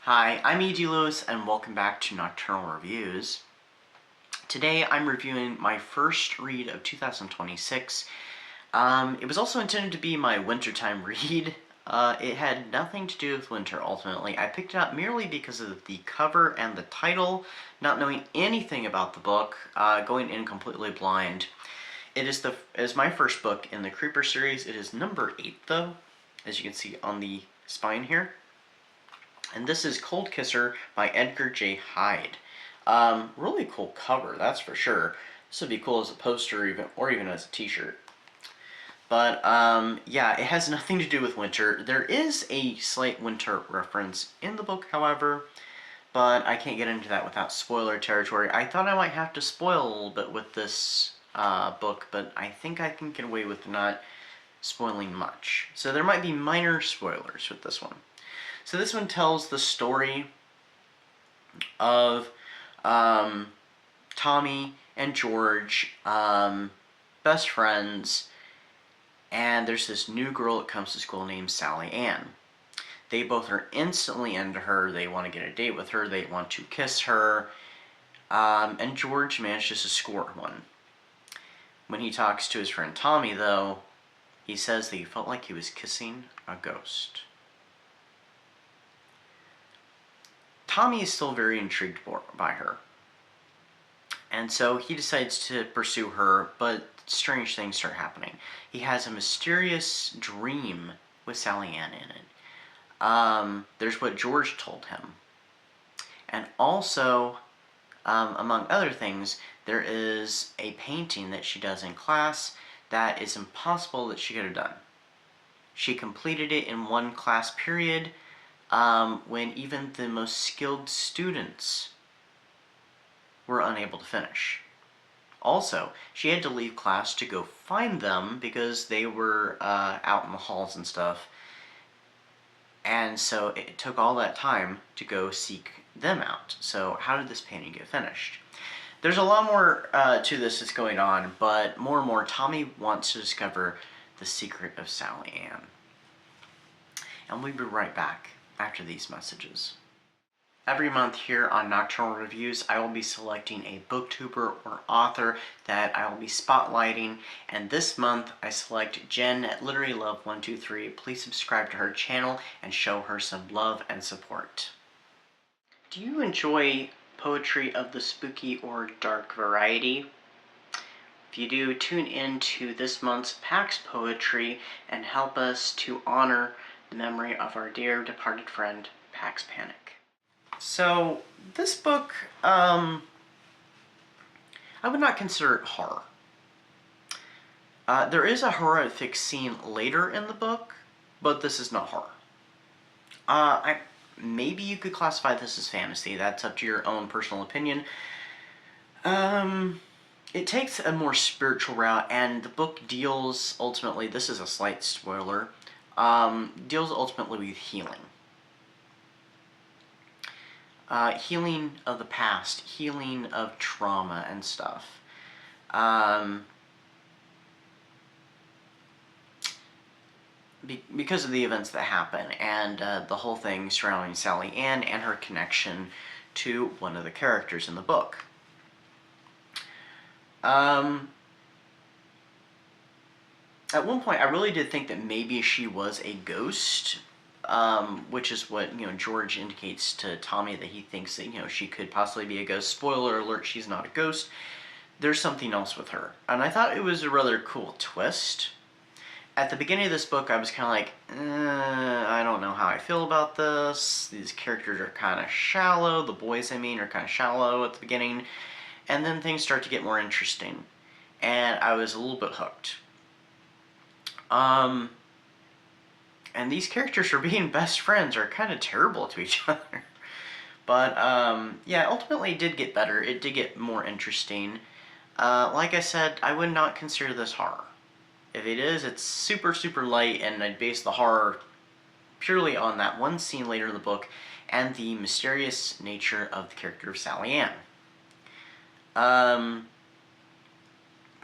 Hi, I'm E.G. Lewis, and welcome back to Nocturnal Reviews. Today I'm reviewing my first read of 2026. It was also intended to be my wintertime read. It had nothing to do with winter, ultimately. I picked it up merely because of the cover and the title, not knowing anything about the book, going in completely blind. It is my first book in the Creeper series. It is number 8, though, as you can see on the spine here. And this is Cold Kisser by Edgar J. Hyde. Really cool cover, that's for sure. This would be cool as a poster or even as a t-shirt. But yeah, it has nothing to do with winter. There is a slight winter reference in the book, however, but I can't get into that without spoiler territory. I thought I might have to spoil a little bit with this book, but I think I can get away with not spoiling much. So there might be minor spoilers with this one. So this one tells the story of Tommy and George, best friends, and there's this new girl that comes to school named Sally Ann. They both are instantly into her. They want to get a date with her. They want to kiss her. And George manages to score one. When he talks to his friend Tommy, though, he says that he felt like he was kissing a ghost. Tommy is still very intrigued by her. And so he decides to pursue her, but strange things start happening. He has a mysterious dream with Sally Ann in it. There's what George told him. And also, among other things, there is a painting that she does in class that is impossible that she could have done. She completed it in one class period, when even the most skilled students were unable to finish. Also, she had to leave class to go find them because they were out in the halls and stuff, and so it took all that time to go seek them out. So how did this painting get finished? There's a lot more to this that's going on, but more and more Tommy wants to discover the secret of Sally Ann. And we'll be right back after these messages. Every month here on Nocturnal Reviews, I will be selecting a booktuber or author that I will be spotlighting, and this month I select Jen at Literary Love 123. Please subscribe to her channel and show her some love and support. Do you enjoy poetry of the spooky or dark variety? If you do, tune in to this month's PAX Poetry and help us to honor the memory of our dear departed friend, Pax Panic. So, this book, I would not consider it horror. There is a horrific scene later in the book, but this is not horror. Maybe you could classify this as fantasy. That's up to your own personal opinion. It takes a more spiritual route, and the book deals ultimately, this is a slight spoiler, deals ultimately with healing. Healing of the past, healing of trauma and stuff. Because of the events that happen, and the whole thing surrounding Sally Ann and her connection to one of the characters in the book. At one point, I really did think that maybe she was a ghost, which is what, George indicates to Tommy, that he thinks that, she could possibly be a ghost. Spoiler alert, she's not a ghost. There's something else with her. And I thought it was a rather cool twist. At the beginning of this book, I was kind of like, I don't know how I feel about this. These characters are kind of shallow. The boys, I mean, are kind of shallow at the beginning. And then things start to get more interesting. And I was a little bit hooked. And these characters, for being best friends, are kind of terrible to each other. But, yeah, ultimately it did get better. It did get more interesting. Like I said, I would not consider this horror. If it is, it's super, super light, and I'd base the horror purely on that one scene later in the book and the mysterious nature of the character of Sally Ann.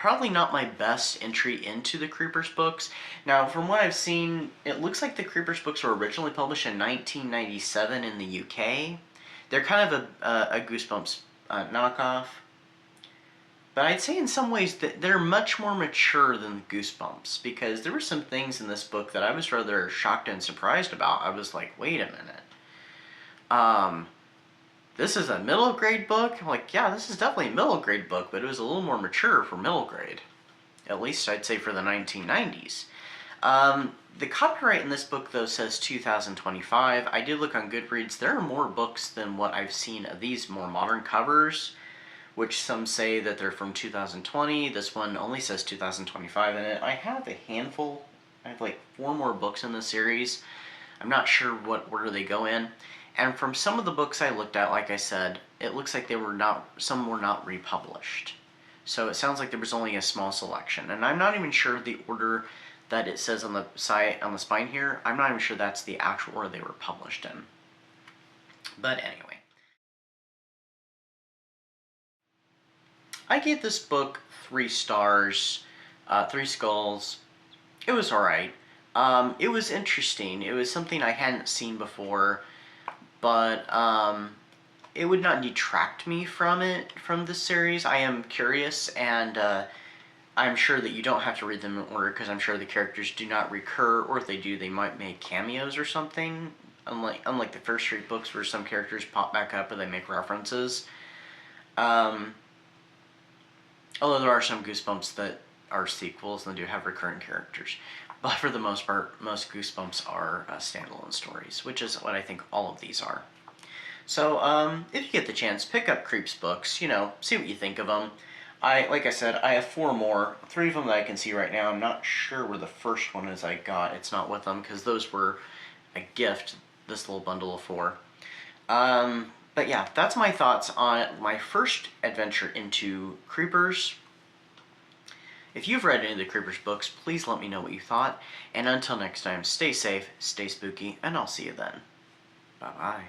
probably not my best entry into the Creepers books. Now, from what I've seen, it looks like the Creepers books were originally published in 1997 in the UK. They're kind of a Goosebumps knockoff. But I'd say in some ways that they're much more mature than Goosebumps, because there were some things in this book that I was rather shocked and surprised about. I was like, wait a minute. This is a middle grade book? I'm like, yeah, this is definitely a middle grade book, but it was a little more mature for middle grade. At least I'd say for the 1990s. The copyright in this book, though, says 2025. I did look on Goodreads. There are more books than what I've seen of these more modern covers, which some say that they're from 2020. This one only says 2025 in it. I have a handful. I have like 4 more books in the series. I'm not sure what order they go in. And from some of the books I looked at, like I said, it looks like some were not republished. So it sounds like there was only a small selection. And I'm not even sure the order that it says on the side, on the spine here, I'm not even sure that's the actual order they were published in. But anyway. I gave this book 3 stars, 3 skulls. It was alright. It was interesting. It was something I hadn't seen before, but it would not detract me from this series. I am curious, and I'm sure that you don't have to read them in order, because I'm sure the characters do not recur, or if they do, they might make cameos or something, unlike the first 3 books where some characters pop back up and they make references. Although there are some Goosebumps that are sequels and they do have recurring characters. But for the most part, most Goosebumps are standalone stories, which is what I think all of these are. So, if you get the chance, pick up Creeps books, see what you think of them. Like I said, I have 4 more, 3 of them that I can see right now. I'm not sure where the first one is I got. It's not with them, because those were a gift, this little bundle of 4. But yeah, that's my thoughts on my first adventure into Creepers. If you've read any of the Creepers books, please let me know what you thought. And until next time, stay safe, stay spooky, and I'll see you then. Bye-bye.